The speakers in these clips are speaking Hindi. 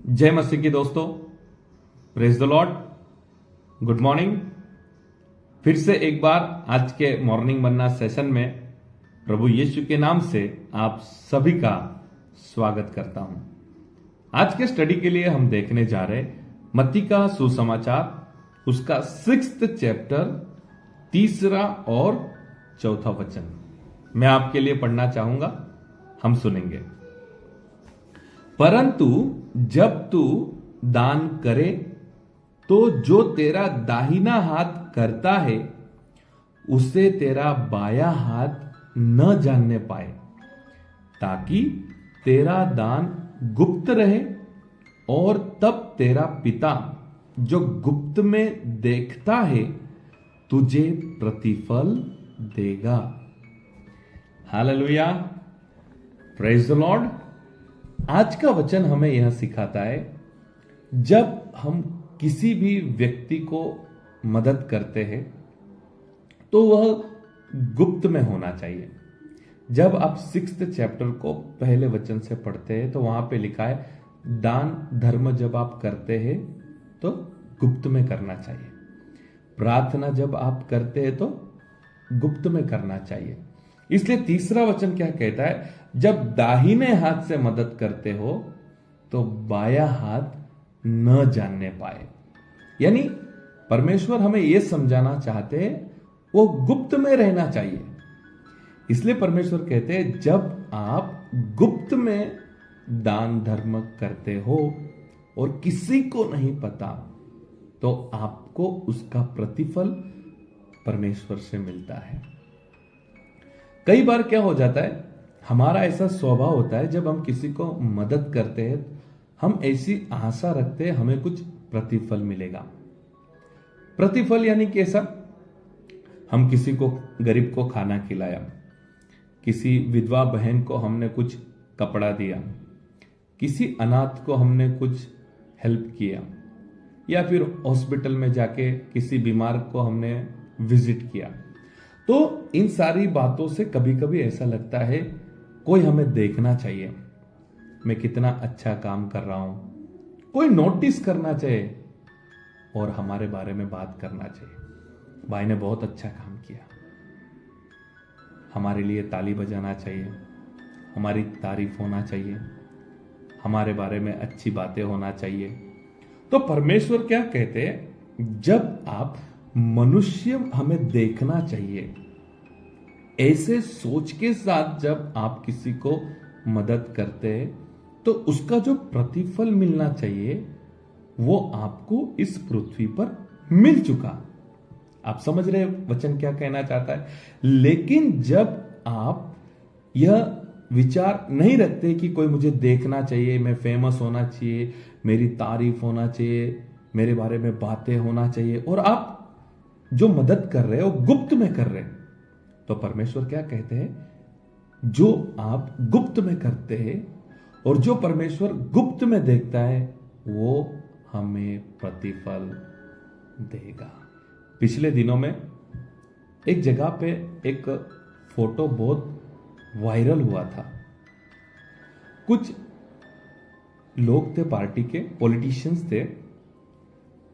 जय मसीह की दोस्तों, praise the Lord, good morning. फिर से एक बार आज के मॉर्निंग मन्ना सेशन में प्रभु यीशु के नाम से आप सभी का स्वागत करता हूं। आज के स्टडी के लिए हम देखने जा रहे मत्ती का सुसमाचार, उसका 6th चैप्टर, 3 और 4 वचन मैं आपके लिए पढ़ना चाहूंगा। हम सुनेंगे। परंतु जब तू दान करे तो जो तेरा दाहिना हाथ करता है उसे तेरा बायां हाथ न जानने पाए, ताकि तेरा दान गुप्त रहे, और तब तेरा पिता जो गुप्त में देखता है तुझे प्रतिफल देगा। Hallelujah, praise the Lord. आज का वचन हमें यह सिखाता है, जब हम किसी भी व्यक्ति को मदद करते हैं तो वह गुप्त में होना चाहिए। जब आप 6th चैप्टर को पहले वचन से पढ़ते हैं तो वहां पे लिखा है, दान धर्म जब आप करते हैं तो गुप्त में करना चाहिए। प्रार्थना जब आप करते हैं तो गुप्त में करना चाहिए। इसलिए तीसरा वचन क्या कहता है, जब दाहिने हाथ से मदद करते हो तो बायां हाथ न जानने पाए। यानी परमेश्वर हमें यह समझाना चाहते हैं वो गुप्त में रहना चाहिए। इसलिए परमेश्वर कहते हैं, जब आप गुप्त में दान धर्म करते हो और किसी को नहीं पता, तो आपको उसका प्रतिफल परमेश्वर से मिलता है। कई बार क्या हो जाता है, हमारा ऐसा स्वभाव होता है, जब हम किसी को मदद करते हैं हम ऐसी आशा रखते हैं हमें कुछ प्रतिफल मिलेगा। प्रतिफल यानी कैसा? हम किसी को, गरीब को खाना खिलाया, किसी विधवा बहन को हमने कुछ कपड़ा दिया, किसी अनाथ को हमने कुछ हेल्प किया, या फिर हॉस्पिटल में जाके किसी बीमार को हमने विजिट किया। तो इन सारी बातों से कभी कभी ऐसा लगता है कोई हमें देखना चाहिए, मैं कितना अच्छा काम कर रहा हूं, कोई नोटिस करना चाहिए और हमारे बारे में बात करना चाहिए। भाई ने बहुत अच्छा काम किया, हमारे लिए ताली बजाना चाहिए, हमारी तारीफ होना चाहिए, हमारे बारे में अच्छी बातें होना चाहिए। तो परमेश्वर क्या कहते हैं, जब आप मनुष्य हमें देखना चाहिए, ऐसे सोच के साथ जब आप किसी को मदद करते हैं तो उसका जो प्रतिफल मिलना चाहिए वो आपको इस पृथ्वी पर मिल चुका। आप समझ रहे वचन क्या कहना चाहता है? लेकिन जब आप यह विचार नहीं रखते कि कोई मुझे देखना चाहिए, मैं फेमस होना चाहिए, मेरी तारीफ होना चाहिए, मेरे बारे में बातें होना चाहिए, और आप जो मदद कर रहे हो गुप्त में कर रहे हैं, तो परमेश्वर क्या कहते हैं, जो आप गुप्त में करते हैं और जो परमेश्वर गुप्त में देखता है वो हमें प्रतिफल देगा। पिछले दिनों में एक जगह पे एक फोटो बहुत वायरल हुआ था। कुछ लोग थे, पार्टी के पॉलिटिशियंस थे,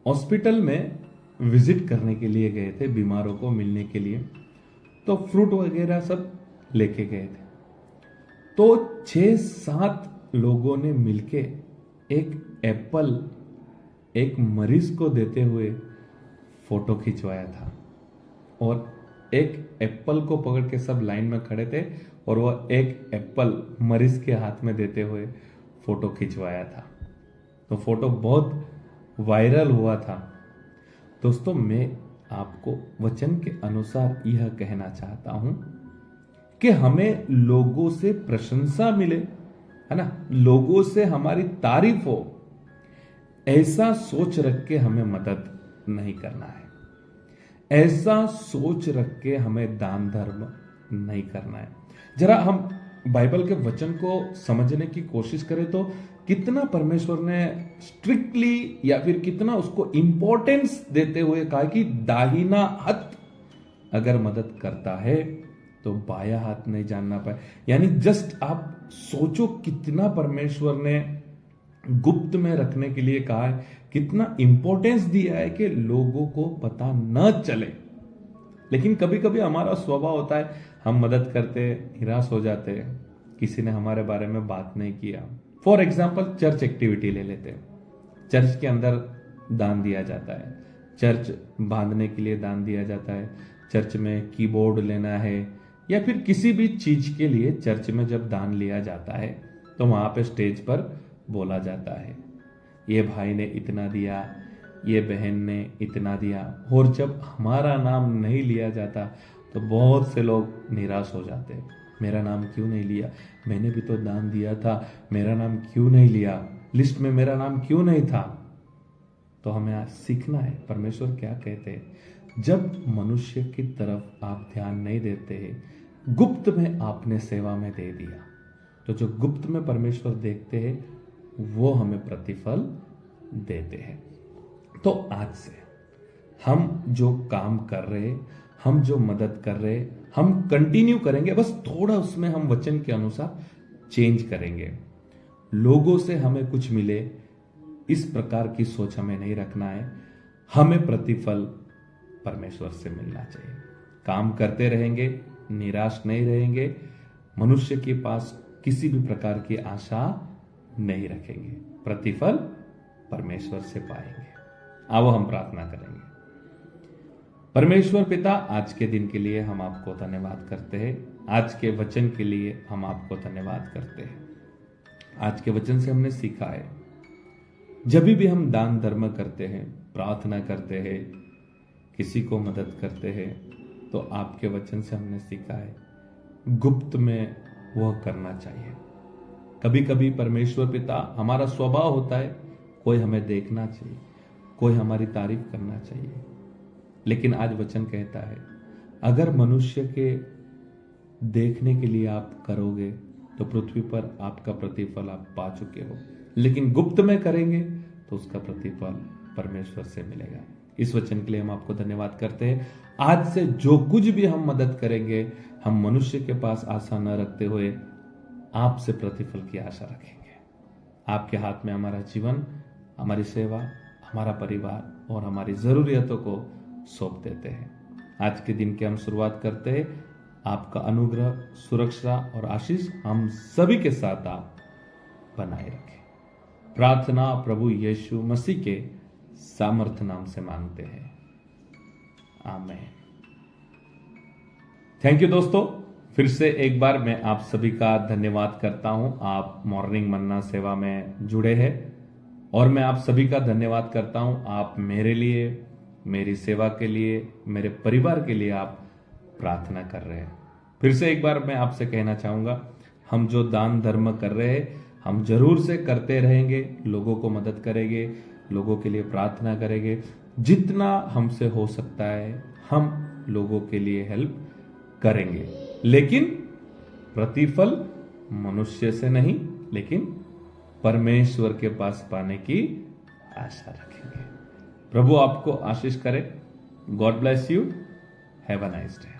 हॉस्पिटल में विजिट करने के लिए गए थे, बीमारों को मिलने के लिए। तो फ्रूट वगैरह सब लेके गए थे। तो 6-7 लोगों ने मिलके एक एप्पल एक मरीज को देते हुए फोटो खिंचवाया था, और एक एप्पल को पकड़ के सब लाइन में खड़े थे और वह एक एप्पल मरीज के हाथ में देते हुए फोटो खिंचवाया था। तो फोटो बहुत वायरल हुआ था। दोस्तों, मैं आपको वचन के अनुसार यह कहना चाहता हूं कि हमें लोगों से प्रशंसा मिले, है ना, लोगों से हमारी तारीफ हो, ऐसा सोच रख के हमें मदद नहीं करना है। ऐसा सोच रख के हमें दान धर्म नहीं करना है। जरा हम बाइबल के वचन को समझने की कोशिश करें तो कितना परमेश्वर ने स्ट्रिक्टली या फिर कितना उसको इंपॉर्टेंस देते हुए कहा कि दाहिना हाथ अगर मदद करता है तो बायां हाथ नहीं जानना पाए। यानी जस्ट आप सोचो कितना परमेश्वर ने गुप्त में रखने के लिए कहा है, कितना इंपॉर्टेंस दिया है कि लोगों को पता न चले। लेकिन कभी कभी हमारा स्वभाव होता है, हम मदद करते निराश हो जाते हैं, किसी ने हमारे बारे में बात नहीं किया। फॉर एग्जाम्पल चर्च एक्टिविटी ले लेते हैं, चर्च के अंदर दान दिया जाता है, चर्च बांधने के लिए दान दिया जाता है, चर्च में कीबोर्ड लेना है या फिर किसी भी चीज के लिए चर्च में जब दान लिया जाता है तो वहां पे स्टेज पर बोला जाता है, ये भाई ने इतना दिया, ये बहन ने इतना दिया। और जब हमारा नाम नहीं लिया जाता तो बहुत से लोग निराश हो जाते हैं, मेरा नाम क्यों नहीं लिया, मैंने भी तो दान दिया था, मेरा नाम क्यों नहीं लिया, लिस्ट में मेरा नाम क्यों नहीं था। तो हमें आज सीखना है परमेश्वर क्या कहते हैं। जब मनुष्य की तरफ आप ध्यान नहीं देते हैं, गुप्त में आपने सेवा में दे दिया, तो जो गुप्त में परमेश्वर देखते हैं वो हमें प्रतिफल देते हैं। तो आज से हम जो काम कर रहे, हम जो मदद कर रहे, हम कंटिन्यू करेंगे, बस थोड़ा उसमें हम वचन के अनुसार चेंज करेंगे। लोगों से हमें कुछ मिले इस प्रकार की सोच हमें नहीं रखना है, हमें प्रतिफल परमेश्वर से मिलना चाहिए। काम करते रहेंगे, निराश नहीं रहेंगे, मनुष्य के पास किसी भी प्रकार की आशा नहीं रखेंगे, प्रतिफल परमेश्वर से पाएंगे। आओ हम प्रार्थना करेंगे। परमेश्वर पिता, आज के दिन के लिए हम आपको धन्यवाद करते हैं, आज के वचन के लिए हम आपको धन्यवाद करते हैं। आज के वचन से हमने सीखा है, जब भी हम दान धर्म करते हैं, प्रार्थना करते हैं, किसी को मदद करते हैं, तो आपके वचन से हमने सीखा है गुप्त में वह करना चाहिए। कभी कभी परमेश्वर पिता हमारा स्वभाव होता है, कोई हमें देखना चाहिए, कोई हमारी तारीफ करना चाहिए, लेकिन आज वचन कहता है अगर मनुष्य के देखने के लिए आप करोगे तो पृथ्वी पर आपका प्रतिफल आप पा चुके हो, लेकिन गुप्त में करेंगे तो उसका प्रतिफल परमेश्वर से मिलेगा। इस वचन के लिए हम आपको धन्यवाद करते हैं। आज से जो कुछ भी हम मदद करेंगे, हम मनुष्य के पास आशा न रखते हुए आपसे प्रतिफल की आशा रखेंगे। आपके हाथ में हमारा जीवन, हमारी सेवा, हमारा परिवार और हमारी जरूरियतों को सौंप देते हैं। आज के दिन की हम शुरुआत करते हैं। आपका अनुग्रह, सुरक्षा और आशीष हम सभी के साथ आप बनाए रखें। प्रार्थना प्रभु यीशु मसीह के सामर्थ नाम से मांगते हैं, आमीन। थैंक यू दोस्तों, फिर से एक बार मैं आप सभी का धन्यवाद करता हूं। आप मॉर्निंग मन्ना सेवा में जुड़े हैं और मैं आप सभी का धन्यवाद करता हूं। आप मेरे लिए, मेरी सेवा के लिए, मेरे परिवार के लिए आप प्रार्थना कर रहे हैं। फिर से एक बार मैं आपसे कहना चाहूंगा, हम जो दान धर्म कर रहे हैं हम जरूर से करते रहेंगे, लोगों को मदद करेंगे, लोगों के लिए प्रार्थना करेंगे, जितना हमसे हो सकता है हम लोगों के लिए हेल्प करेंगे, लेकिन प्रतिफल मनुष्य से नहीं लेकिन परमेश्वर के पास पाने की आशा रखेंगे। प्रभु आपको आशीष करे। God bless you. Have a nice day.